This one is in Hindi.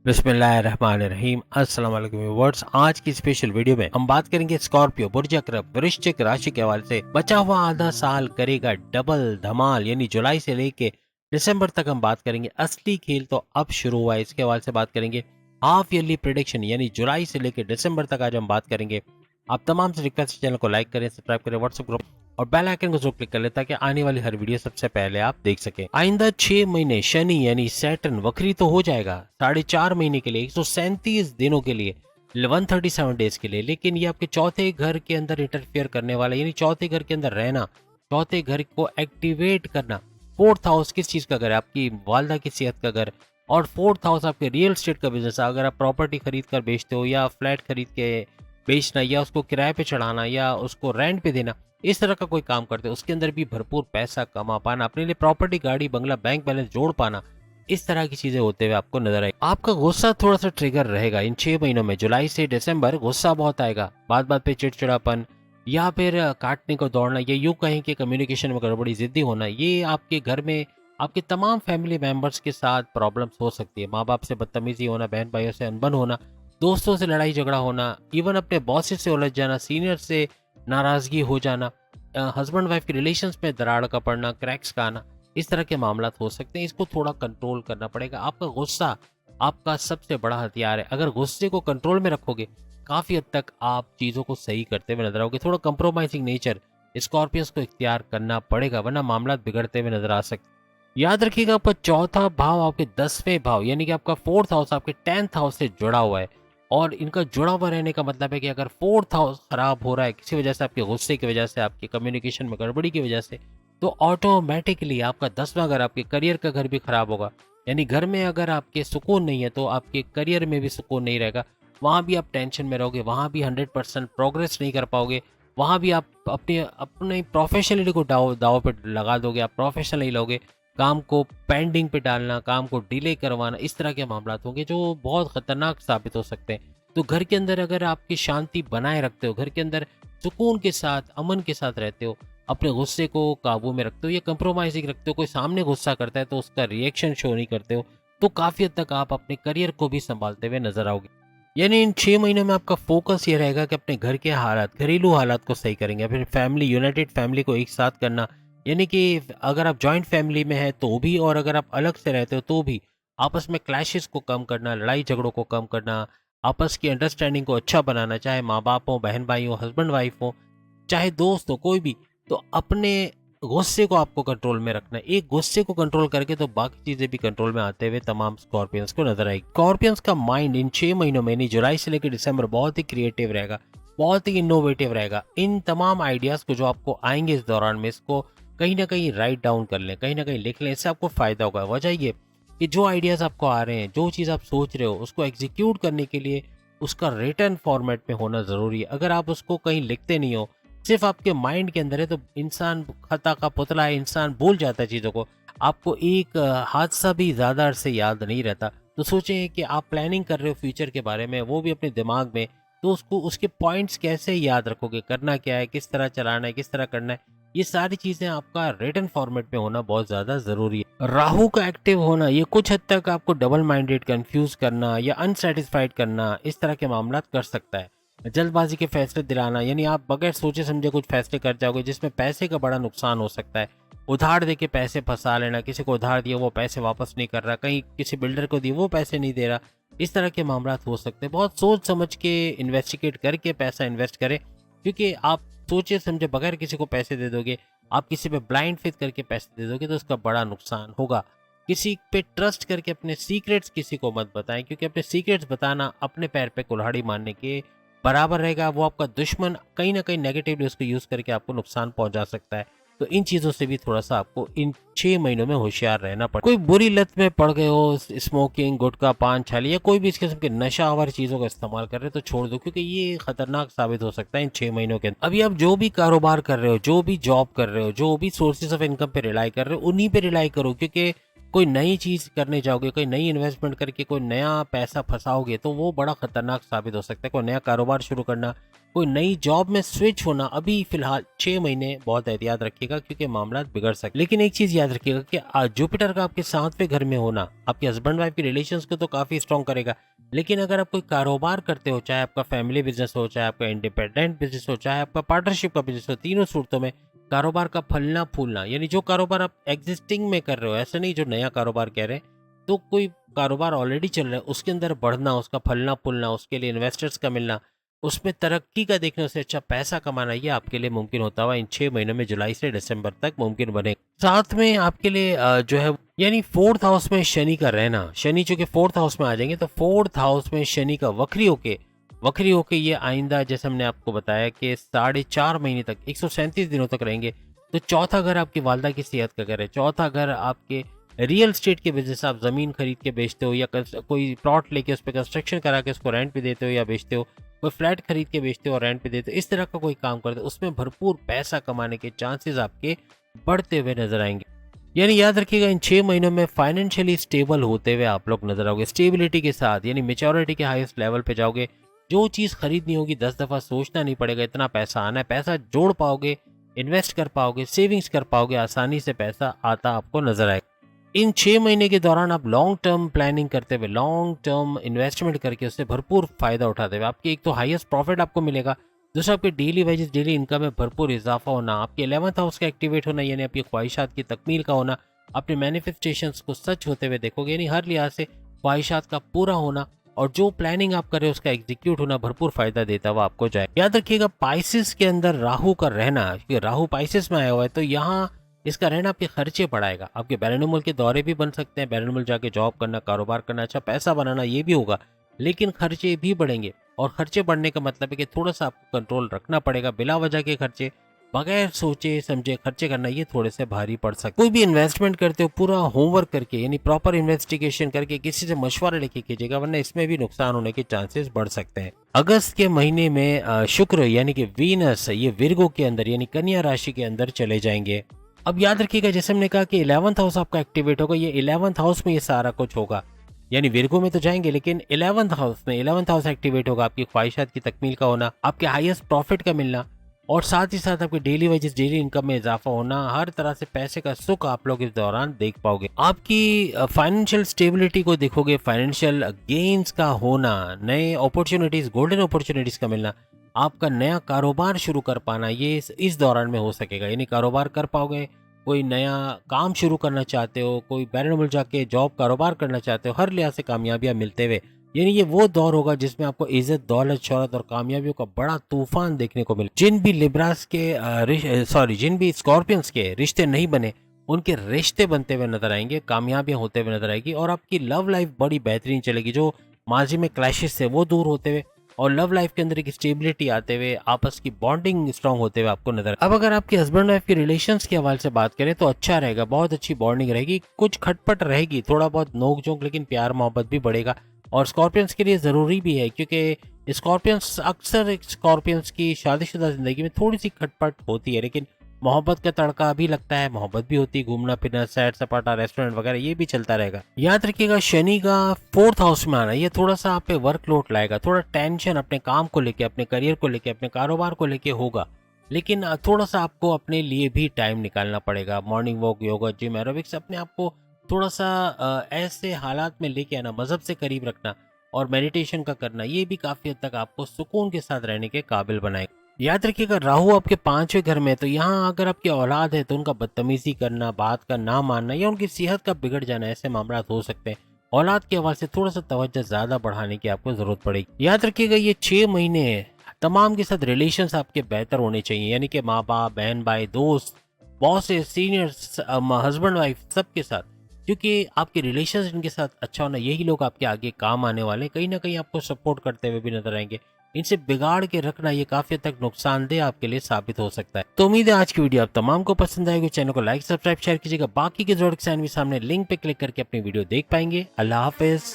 बिस्मिल्लाहिर्रहमानिर्रहीम। अस्सलाम वालेकुम व्यूअर्स। आज की स्पेशल वीडियो में हम बात करेंगे स्कॉर्पियो बुर्ज अकरब वृश्चिक राशि के हवाले से बचा हुआ आधा साल करेगा डबल धमाल, यानी जुलाई से लेके दिसंबर तक हम बात करेंगे। असली खेल तो अब शुरू हुआ है, इसके हवाले से बात करेंगे। हाफ ईयरली प्रिडिक्शन यानी जुलाई से लेकर दिसंबर तक आज हम बात करेंगे। आप तमाम से रिक्वेस्ट, चैनल को लाइक करें, सब्सक्राइब करें, व्हाट्सएप ग्रुप और बेल आइकन को जरूर क्लिक कर लें ताकि आने वाली हर वीडियो सबसे पहले आप देख सकें। आइंदा 6 महीने शनि यानी सैटर्न वक्री तो हो जाएगा 4.5 महीने के लिए, 137 दिनों के लिए, 137 डेज के लिए, लेकिन ये आपके चौथे घर के अंदर इंटरफेयर करने वाला, यानी चौथे घर के अंदर रहना, चौथे घर को एक्टिवेट करना। फोर्थ हाउस किस चीज का घर है? आपकी वालदा की सेहत का घर। और फोर्थ हाउस आपके रियल एस्टेट का बिजनेस है। अगर आप प्रॉपर्टी खरीद कर बेचते हो या फ्लैट खरीद के बेचना या उसको किराए पे चढ़ाना या उसको रेंट पे देना, इस तरह का कोई काम करते हो, उसके अंदर भी भरपूर पैसा कमा पाना, अपने लिए प्रॉपर्टी, गाड़ी, बंगला, बैंक बैलेंस जोड़ पाना, इस तरह की चीजें होते हुए आपको नजर आएगी। आपका गुस्सा थोड़ा सा ट्रिगर रहेगा इन 6 महीनों में। जुलाई से दिसंबर गुस्सा बहुत आएगा, बात बात पे चिड़चिड़ापन या फिर काटने को दौड़ना, या यूं कहें कि कम्युनिकेशन में गड़बड़ी, जिद्दी होना, ये आपके घर में आपके तमाम फैमिली मेंबर्स के साथ प्रॉब्लम्स हो सकती है। माँ बाप से बदतमीजी होना, बहन भाइयों से अनबन होना, दोस्तों से लड़ाई झगड़ा होना, इवन अपने बॉसेस से उलझ जाना, सीनियर से नाराजगी हो जाना, हस्बैंड वाइफ के रिलेशंस में दरार का पड़ना, क्रैक्स का आना, इस तरह के मामला हो सकते हैं। इसको थोड़ा कंट्रोल करना पड़ेगा। आपका गुस्सा आपका सबसे बड़ा हथियार है। अगर गुस्से को कंट्रोल में रखोगे, काफी हद तक आप चीजों को सही करते हुए नजर आओगे। थोड़ा कंप्रोमाइजिंग नेचर स्कॉर्पियंस को इख्तियार करना पड़ेगा, वरना मामला बिगड़ते हुए नजर आ सकते। याद रखिएगा, आपका चौथा भाव आपके 10वें भाव यानी कि आपका फोर्थ हाउस आपके 10th हाउस से जुड़ा हुआ है। और इनका जुड़ा हुआ रहने का मतलब है कि अगर फोर्थ हाउस खराब हो रहा है किसी वजह से, आपके गुस्से की वजह से, आपके कम्युनिकेशन में गड़बड़ी की वजह से, तो ऑटोमेटिकली आपका 10वां घर, आपके करियर का घर भी खराब होगा। यानी घर में अगर आपके सुकून नहीं है तो आपके करियर में भी सुकून नहीं रहेगा। वहाँ भी आप टेंशन में रहोगे, वहाँ भी 100% प्रोग्रेस नहीं कर पाओगे, वहाँ भी आप अपनी अपने प्रोफेशनलिटी को दाव दाव पे लगा दोगे। आप प्रोफेशनल नहीं लोगे, काम को पेंडिंग पे डालना, काम को डिले करवाना, इस तरह के मामला होंगे जो बहुत खतरनाक साबित हो सकते हैं। तो घर के अंदर अगर आपकी शांति बनाए रखते हो, घर के अंदर सुकून के साथ, अमन के साथ रहते हो, अपने गुस्से को काबू में रखते हो या कंप्रोमाइजिंग रखते हो, कोई सामने गुस्सा करता है तो उसका रिएक्शन शो नहीं करते हो, तो काफी हद तक आप अपने करियर को भी संभालते हुए नजर आओगे। यानी इन 6 महीनों में आपका फोकस ये रहेगा कि अपने घर के हालात, घरेलू हालात को सही करेंगे। फिर फैमिली, यूनाइटेड फैमिली को एक साथ करना, यानी कि अगर आप जॉइंट फैमिली में है तो भी और अगर आप अलग से रहते हो तो भी आपस में क्लैशेस को कम करना, लड़ाई झगड़ों को कम करना, आपस की अंडरस्टैंडिंग को अच्छा बनाना, चाहे माँ बाप हो, बहन भाई हो, हस्बैंड वाइफ हो, चाहे दोस्त हो, कोई भी। तो अपने गुस्से को आपको कंट्रोल में रखना है। एक गुस्से को कंट्रोल करके तो बाकी चीजें भी कंट्रोल में आते हुए तमाम स्कॉर्पियंस को नजर आएगी। स्कॉर्पियंस का माइंड इन 6 महीनों में, यानी जुलाई से लेकर दिसंबर, बहुत ही क्रिएटिव रहेगा, बहुत ही इनोवेटिव रहेगा। इन तमाम आइडियाज को जो आपको आएंगे इस दौरान में, इसको कहीं ना कहीं राइट डाउन कर लें, कहीं ना कहीं लिख लें, इससे आपको फायदा होगा। वजह ये कि जो आइडियाज आपको आ रहे हैं, जो चीज़ आप सोच रहे हो, उसको एग्जीक्यूट करने के लिए उसका रिटर्न फॉर्मेट में होना ज़रूरी है। अगर आप उसको कहीं लिखते नहीं हो, सिर्फ आपके माइंड के अंदर है, तो इंसान खता का पुतला है, इंसान भूल जाता है चीज़ों को। आपको एक हादसा भी ज़्यादा अरसे याद नहीं रहता। तो सोचें कि आप प्लानिंग कर रहे हो फ्यूचर के बारे में, वो भी अपने दिमाग में, तो उसको, उसके पॉइंट्स कैसे याद रखोगे, करना क्या है, किस तरह चलाना है, किस तरह करना है, ये सारी चीजें आपका रिटन फॉर्मेट में होना बहुत ज्यादा जरूरी है। राहु का एक्टिव होना, ये कुछ हद तक आपको डबल माइंडेड, कंफ्यूज करना या अनसेटिस्फाइड करना, इस तरह के मामला कर सकता है। जल्दबाजी के फैसले दिलाना, यानी आप बगैर सोचे समझे कुछ फैसले कर जाओगे जिसमें पैसे का बड़ा नुकसान हो सकता है। उधार दे के पैसे फंसा लेना, किसी को उधार दिया वो पैसे वापस नहीं कर रहा, कहीं किसी बिल्डर को दिए वो पैसे नहीं दे रहा, इस तरह के मामला हो सकते हैं। बहुत सोच समझ के इन्वेस्टिगेट करके पैसा इन्वेस्ट करें, क्योंकि आप सोचे समझे बगैर किसी को पैसे दे दोगे, आप किसी पे ब्लाइंड फेथ करके पैसे दे दोगे तो उसका बड़ा नुकसान होगा। किसी पे ट्रस्ट करके अपने सीक्रेट्स किसी को मत बताएं, क्योंकि अपने सीक्रेट्स बताना अपने पैर पे कुल्हाड़ी मारने के बराबर रहेगा। वो आपका दुश्मन कहीं ना कहीं नेगेटिवली उसको यूज करके आपको नुकसान पहुंचा सकता है। तो इन चीजों से भी थोड़ा सा आपको इन 6 महीनों में होशियार रहना पड़ेगा। कोई बुरी लत में पड़ गए हो, स्मोकिंग, गुटखा, पान, छाली या कोई भी इस किस्म के नशा आवर चीजों का इस्तेमाल कर रहे हो तो छोड़ दो, क्योंकि ये खतरनाक साबित हो सकता है इन 6 महीनों के अंदर। अभी आप जो भी कारोबार कर रहे हो, जो भी जॉब कर रहे हो, जो भी सोर्सेज ऑफ इनकम पे रिलाई कर रहे हो, उन्हीं पे रिलाई करो, क्योंकि कोई नई चीज करने जाओगे, कोई नई इन्वेस्टमेंट करके कोई नया पैसा फंसाओगे तो वो बड़ा खतरनाक साबित हो सकता है। कोई नया कारोबार शुरू करना, कोई नई जॉब में स्विच होना अभी फिलहाल 6 महीने बहुत एहतियात रखिएगा क्योंकि मामला बिगड़ सकते। लेकिन एक चीज याद रखिएगा कि जुपिटर का आपके 7वें घर में होना आपके हस्बैंड वाइफ के रिलेशंस को तो काफी स्ट्रॉन्ग करेगा। लेकिन अगर आप कोई कारोबार करते हो, चाहे आपका फैमिली बिजनेस हो, चाहे आपका इंडिपेंडेंट बिजनेस हो, चाहे आपका पार्टनरशिप का बिजनेस हो, तीनों सूरतों में कारोबार का फलना फूलना, यानी जो कारोबार आप एग्जिस्टिंग में कर रहे हो, ऐसा नहीं जो नया कारोबार कह रहे हैं, तो कोई कारोबार ऑलरेडी चल रहा है उसके अंदर बढ़ना, उसका फलना फूलना, उसके लिए इन्वेस्टर्स का मिलना, उसमें तरक्की का देखने से अच्छा पैसा कमाना, ये आपके लिए मुमकिन होता हुआ इन 6 महीनों में जुलाई से दिसंबर तक मुमकिन बने। साथ में आपके लिए जो है यानी 4th हाउस में शनि का रहना, शनि चूंकि 4th हाउस में आ जाएंगे तो 4th हाउस में शनि का वक्री होके ये आइंदा जैसे हमने आपको बताया कि 4.5 महीने तक 137 दिनों तक रहेंगे। तो चौथा घर आपकी वालदा की सेहत का घर है, चौथा घर आपके रियल स्टेट के बिजनेस, आप जमीन खरीद के बेचते हो या कोई प्लॉट लेके उस पर कंस्ट्रक्शन करा के उसको रेंट पे देते हो या बेचते हो, कोई फ्लैट खरीद के बेचते हो और रेंट पे देते हो, इस तरह का कोई काम करते हो, उसमें भरपूर पैसा कमाने के चांसेस आपके बढ़ते हुए नजर आएंगे। यानी याद रखिएगा इन 6 महीनों में फाइनेंशियली स्टेबल होते हुए आप लोग नजर आओगे, स्टेबिलिटी के साथ, यानी मेच्योरिटी के हाईएस्ट लेवल पे जाओगे। जो चीज खरीदनी होगी 10 दफा सोचना नहीं पड़ेगा, इतना पैसा आना है, पैसा जोड़ पाओगे, इन्वेस्ट कर पाओगे, सेविंग्स कर पाओगे, आसानी से पैसा आता आपको नजर आएगा। इन 6 महीने के दौरान आप लॉन्ग टर्म प्लानिंग करते हुए, लॉन्ग टर्म इन्वेस्टमेंट करके उससे भरपूर फायदा उठाते हुए आपकी एक तो हाईएस्ट प्रॉफिट आपको मिलेगा, दूसरा आपके डेली वेजेस, डेली इनकम में भरपूर इजाफा होना, आपके 11th हाउस का एक्टिवेट होना, यानी आपकी ख्वाहिशात की तकमील का होना, अपने मैनिफेस्टेशंस को सच होते हुए देखोगे, यानी हर लिहाज से ख्वाहिशात का पूरा होना और जो प्लानिंग आप कर रहे हो उसका एग्जीक्यूट होना भरपूर फायदा देता हुआ आपको जाए। याद रखिएगा पाइसिस के अंदर राहु का रहना, क्योंकि राहु पाइसिस में आया हुआ है तो यहाँ इसका रहना आपके खर्चे बढ़ाएगा, आपके बैरून मुल्क के दौरे भी बन सकते हैं, बैरून मुल्क जाके जॉब करना, कारोबार करना, अच्छा पैसा बनाना, ये भी होगा, लेकिन खर्चे भी बढ़ेंगे। और खर्चे बढ़ने का मतलब है कि थोड़ा सा आपको कंट्रोल रखना पड़ेगा, बिला वजह के खर्चे, बगैर सोचे समझे खर्चे करना ये थोड़े से भारी पड़ सकते। कोई भी इन्वेस्टमेंट करते हो पूरा होमवर्क करके, यानी प्रॉपर इन्वेस्टिगेशन करके किसी से मशवरा लेके कीजिएगा, वरना इसमें भी नुकसान होने के चांसेस बढ़ सकते हैं। अगस्त के महीने में शुक्र यानी कि वीनस ये विर्गो के अंदर यानी कन्या राशि के अंदर चले जाएंगे। अब याद रखिएगा जैसे हमने कहा कि 11th हाउस आपका एक्टिवेट होगा, ये 11th हाउस में ये सारा कुछ होगा, यानी विर्गो में तो जाएंगे लेकिन 11th हाउस में 11th हाउस एक्टिवेट होगा, आपकी ख्वाहिशात की तकमील का होना, आपके हाईएस्ट प्रॉफिट का मिलना और साथ ही साथ आपके डेली वेजेस, डेली इनकम में इजाफा होना, हर तरह से पैसे का सुख आप लोग इस दौरान देख पाओगे। आपकी फाइनेंशियल स्टेबिलिटी को देखोगे, फाइनेंशियल गेन्स का होना, नए अपॉर्चुनिटीज, गोल्डन अपॉर्चुनिटीज का मिलना, आपका नया कारोबार शुरू कर पाना, ये इस दौरान में हो सकेगा, यानी कारोबार कर पाओगे, कोई नया काम शुरू करना चाहते हो, कोई बैरून मुल्क जाके जॉब कारोबार करना चाहते हो, हर लिहाज से कामयाबियां मिलते हुए, यानी ये वो दौर होगा जिसमें आपको इज्जत, दौलत, शोहरत और कामयाबियों का बड़ा तूफान देखने को मिले। जिन भी लिब्रास के जिन भी स्कॉर्पियंस के रिश्ते नहीं बने उनके रिश्ते बनते हुए नजर आएंगे, कामयाबियां होते हुए नजर आएगी और आपकी लव लाइफ बड़ी बेहतरीन चलेगी। जो माजी में क्लैशेस थे वो दूर होते हुए और लव लाइफ के अंदर एक स्टेबिलिटी आते हुए, आपस की बॉन्डिंग स्ट्रांग होते हुए आपको नजर। अब अगर आपके हस्बैंड वाइफ के रिलेशंस के हवाले से बात करें तो अच्छा रहेगा, बहुत अच्छी बॉन्डिंग रहेगी, कुछ खटपट रहेगी, थोड़ा बहुत नोक झोंक, लेकिन प्यार मोहब्बत भी बढ़ेगा और स्कॉर्पियंस के लिए ज़रूरी भी है क्योंकि स्कॉर्पियंस अक्सर स्कॉर्पियंस की शादीशुदा ज़िंदगी में थोड़ी सी खटपट होती है, लेकिन मोहब्बत का तड़का भी लगता है, मोहब्बत भी होती है, घूमना फिरना, सैर सपाटा, रेस्टोरेंट वगैरह ये भी चलता रहेगा। याद रखिएगा शनि का 4th हाउस में आना ये थोड़ा सा आप पे वर्कलोड लाएगा, थोड़ा टेंशन अपने काम को लेके, अपने करियर को लेके, अपने कारोबार को लेके होगा, लेकिन थोड़ा सा आपको अपने लिए भी टाइम निकालना पड़ेगा। Morning walk, yoga, gym, aerobics, अपने आप को थोड़ा सा ऐसे हालात में लेके आना, मजहब से करीब रखना और मेडिटेशन का करना, ये भी काफी हद तक आपको सुकून के साथ रहने के काबिल बनाएगा। याद रखिएगा राहु आपके 5वें घर में, तो यहाँ अगर आपकी औलाद है तो उनका बदतमीजी करना, बात का ना मानना या उनकी सेहत का बिगड़ जाना, ऐसे मामला हो सकते हैं। औलाद के हवाले से थोड़ा सा तवज्जो ज्यादा बढ़ाने की आपको जरूरत पड़ेगी। याद रखिएगा ये 6 महीने तमाम के साथ रिलेशंस आपके बेहतर होने चाहिए, यानी कि माँ बाप, बहन भाई, दोस्त, बॉस, सीनियर्स, हस्बैंड वाइफ, सबके साथ, क्योंकि आपके रिलेशन इनके साथ अच्छा होना, यही लोग आपके आगे काम आने वाले, कहीं ना कहीं आपको सपोर्ट करते हुए भी नजर आएंगे। इनसे बिगाड़ के रखना ये काफी हद तक नुकसानदेह आपके लिए साबित हो सकता है। तो उम्मीद है आज की वीडियो आप तमाम को पसंद आएगी। चैनल को लाइक, सब्सक्राइब, शेयर कीजिएगा। बाकी के जरूरत के सामने लिंक पे क्लिक करके अपनी वीडियो देख पाएंगे। अल्लाह हाफिज।